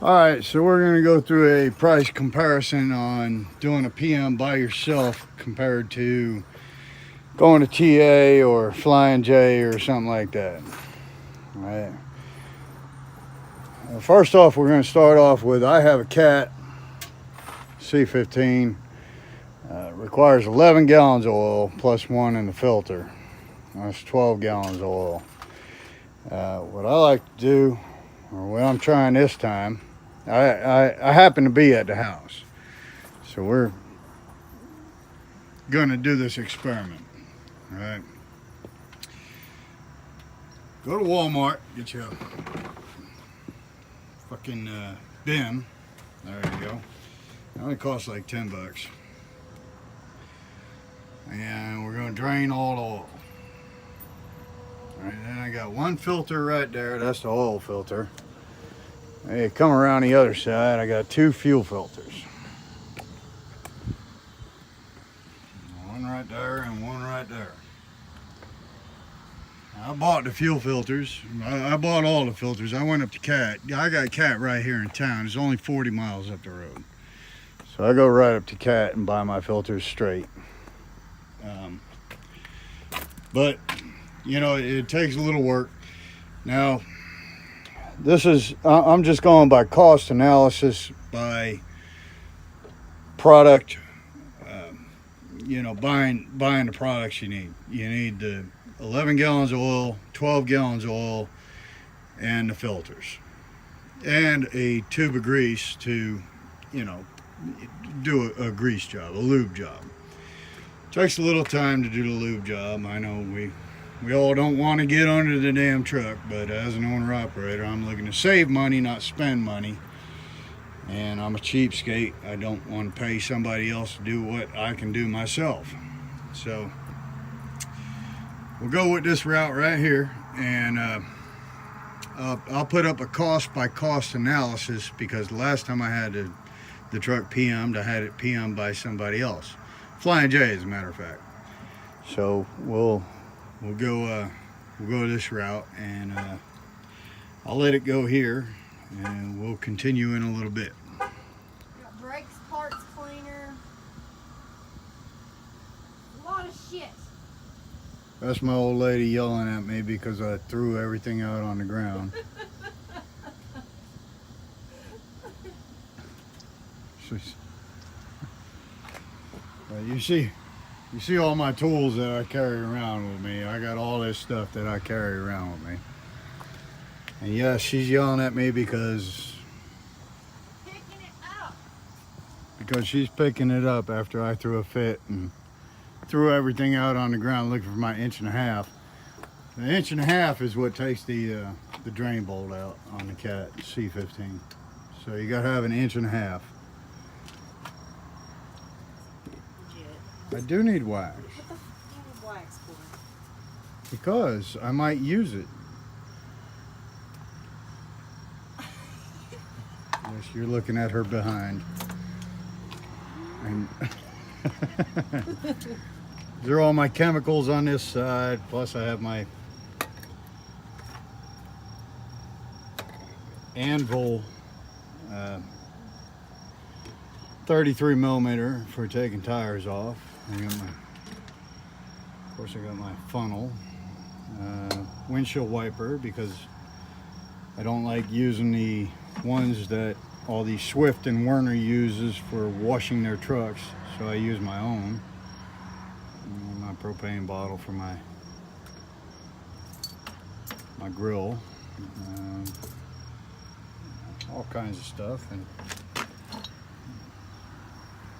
Alright, so we're going to go through a price comparison on doing a PM by yourself compared to going to TA or Flying J or something like that. Alright. First off, we're going to start off with I have a Cat C15. Requires 11 gallons of oil plus one in the filter. That's 12 gallons of oil. What I like to do, or what I'm trying this time, I happen to be at the house. So we're going to do this experiment. All right. Go to Walmart, get you a fucking bin. There you go. It only costs like 10 bucks. And we're going to drain all the oil. All right, then I got one filter right there. That's the oil filter. Hey, come around the other side. I got two fuel filters. One right there and one right there. I bought the fuel filters. I bought all the filters. I went up to Cat. I got Cat right here in town. It's only 40 miles up the road. So I go right up to Cat and buy my filters straight. But, you know, it takes a little work. Now, I'm just going by cost analysis, by product, you know, buying the products you need. You need the 11 gallons of oil, 12 gallons of oil, and the filters. And a tube of grease to, you know, do a grease job, a lube job. Takes a little time to do the lube job. I know we all don't want to get under the damn truck, but as an owner-operator, I'm looking to save money, not spend money. And I'm a cheapskate. I don't want to pay somebody else to do what I can do myself. So we'll go with this route right here, and I'll put up a cost by cost analysis, because the last time I had the truck PM'd, I had it PM'd by somebody else. Flying J, as a matter of fact. So we'll go this route, and I'll let it go here, and we'll continue in a little bit. Got brakes, parts cleaner. A lot of shit. That's my old lady yelling at me because I threw everything out on the ground. You see all my tools that I carry around with me. I got all this stuff that I carry around with me. And yeah, she's yelling at me because Picking it up. she's picking it up after I threw a fit and threw everything out on the ground looking for my 1.5 inches. The 1.5 inches is what takes the drain bolt out on the Cat C15. So you gotta have an 1.5 inches. I do need wax. What the f do you need wax for? Because I might use it. Yes, you're looking at her behind. And these are all my chemicals on this side. Plus I have my Anvil 33 millimeter for taking tires off. Of course I got my funnel, windshield wiper, because I don't like using the ones that all these Swift and Werner uses for washing their trucks, so I use my own. And my propane bottle for my grill, all kinds of stuff, and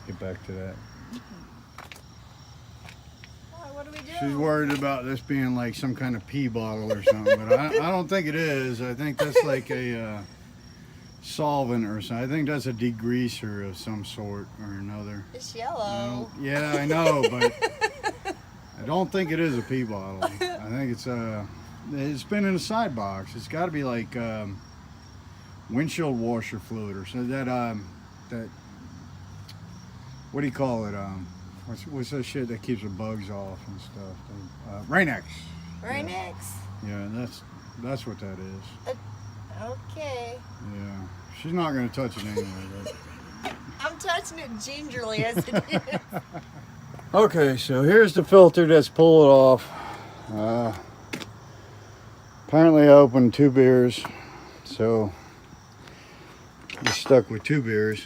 get back to that. What do we do? She's worried about this being like some kind of pee bottle or something, but I don't think it is. I think that's like a solvent or something. I think that's a degreaser of some sort or another. It's yellow. Yeah, I know, but I don't think it is a pee bottle. I think it's been in a side box. It's got to be like windshield washer fluid or something. That what do you call it? What's that shit that keeps the bugs off and stuff? Rain-X. Rain-X. Yeah, that's what that is. Okay. Yeah. She's not going to touch it anyway. I'm touching it gingerly as it is. Okay, so here's the filter that's pulled off. Apparently I opened 2 beers, so just stuck with 2 beers.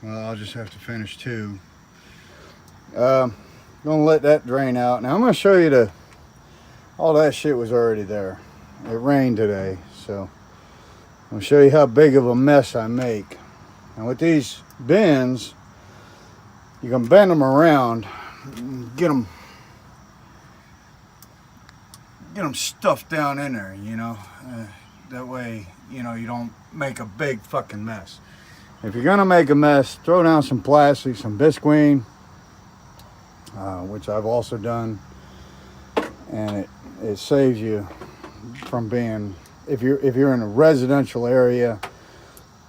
I'll just have to finish 2. Gonna let that drain out. Now I'm gonna show you all that shit was already there. It rained today, so I'm gonna show you how big of a mess I make. And with these bins, you can bend them around, get them stuffed down in there, you know. That way, you know, you don't make a big fucking mess. If you're gonna make a mess, throw down some plastic, some Bisqueen, which I've also done, and it saves you from being, if you're in a residential area,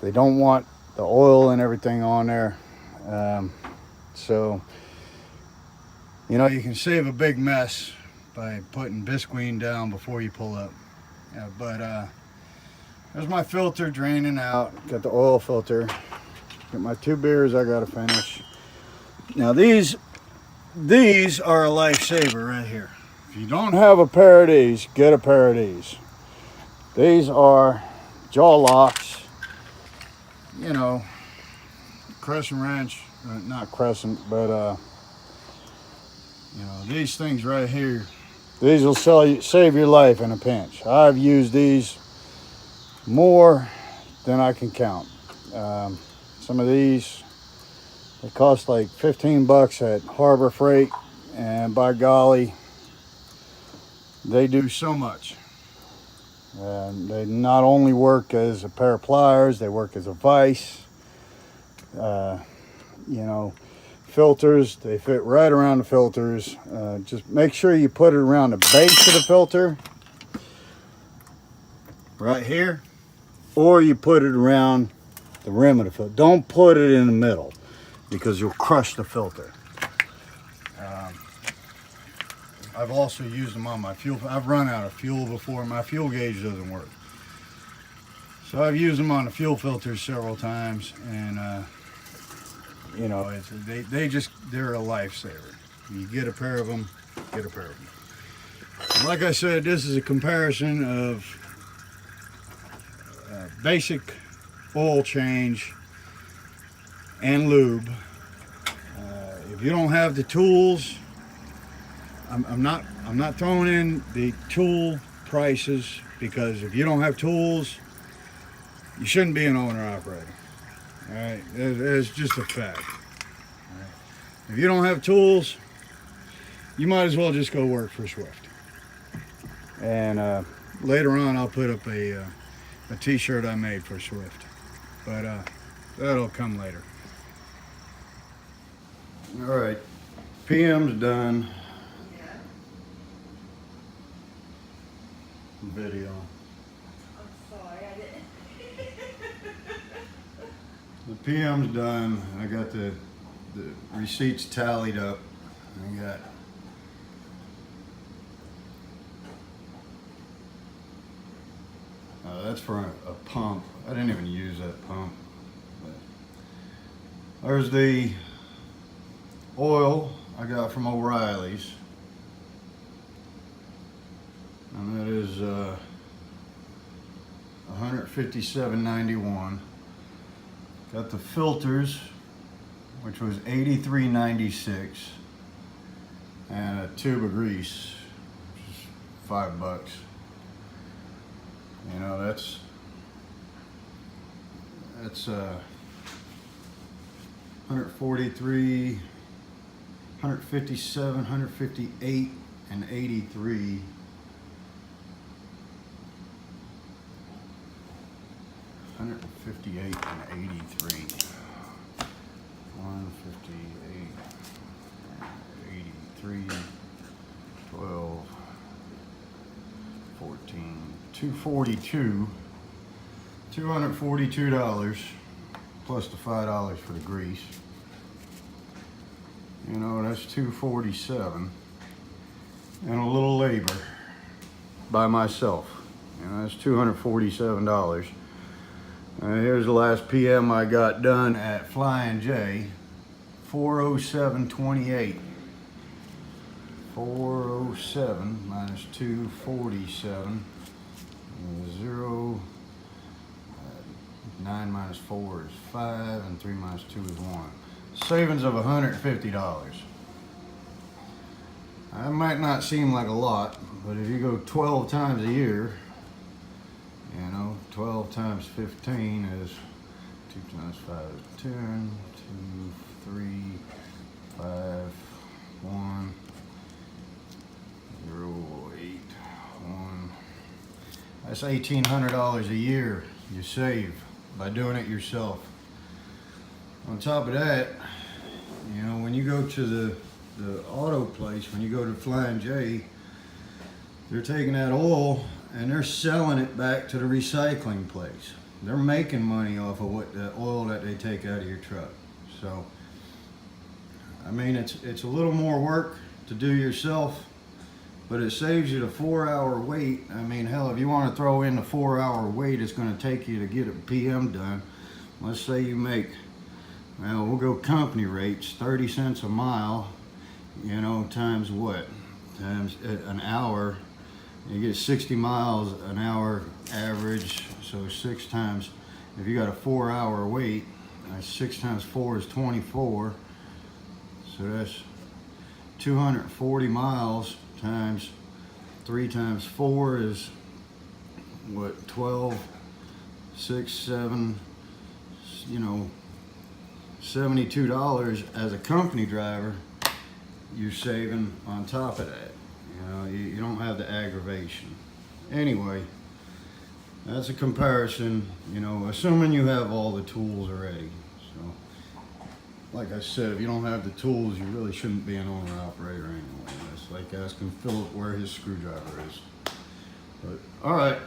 they don't want the oil and everything on there. So, you know, you can save a big mess by putting Bisqueen down before you pull up. There's my filter draining out. Got the oil filter. Got my 2 beers I gotta finish. Now these are a lifesaver right here. If you don't have a pair of these, get a pair of these. These are jaw locks. You know, crescent wrench, not crescent, but you know, these things right here. These will save your life in a pinch. I've used these more than I can count. Some of these, they cost like 15 bucks at Harbor Freight, and by golly, they do so much. They not only work as a pair of pliers, they work as a vise. You know, filters, they fit right around the filters. Just make sure you put it around the base of the filter, right here, or you put it around the rim of the filter. Don't put it in the middle because you'll crush the filter. I've also used them on my fuel. I've run out of fuel before. My fuel gauge doesn't work. So I've used them on the fuel filters several times, and you know, they're a lifesaver. You get a pair of them, get a pair of them. Like I said, this is a comparison of basic oil change and lube. If you don't have the tools, I'm not throwing in the tool prices, because if you don't have tools, you shouldn't be an owner operator. All right, it's just a fact. All right. If you don't have tools, you might as well just go work for Swift. And later on, I'll put up a t-shirt I made for Swift, but that'll come later. All right, PM's done. Video. I'm sorry, I didn't. The PM's done. I got the receipts tallied up. I got that's for a pump. I didn't even use that pump. But there's the oil I got from O'Reilly's. And that is $157.91. Got the filters, which was $83.96, and a tube of grease, which is $5. You know, that's 143, 157, 158, and 83. 158 and 83. 158, 83, 12, 14, 242, $242 plus the $5 for the grease. You know, that's $247, and a little labor by myself. You know, that's $247. Here's the last PM I got done at Flying J. 407.28. 407 minus 247. 0. 9 minus 4 is 5, and 3 minus 2 is 1. Savings of $150. That might not seem like a lot, but if you go 12 times a year, 12 times 15 is 2 times 5 is 10, 2, 3, 5, 1, 0, 8, 1. That's $1,800 a year you save by doing it yourself. On top of that, when you go to the auto place, when you go to Flying J, they're taking that oil and they're selling it back to the recycling place. They're making money off of the oil that they take out of your truck. So, I mean, it's a little more work to do yourself, but it saves you the 4-hour wait. I mean, hell, if you want to throw in the 4-hour wait it's going to take you to get a PM done, let's say you make, well, we'll go company rates, 30 cents a mile, times what? Times an hour. You get 60 miles an hour average, so 6 times, if you got a 4-hour wait, 6 times 4 is 24, so that's 240 miles times 3 times 4 is what, 12, 6, 7, $72 as a company driver you're saving on top of that. You don't have the aggravation. Anyway, that's a comparison, assuming you have all the tools already. So, like I said, if you don't have the tools, you really shouldn't be an owner-operator anyway. It's like asking Philip where his screwdriver is. But, all right.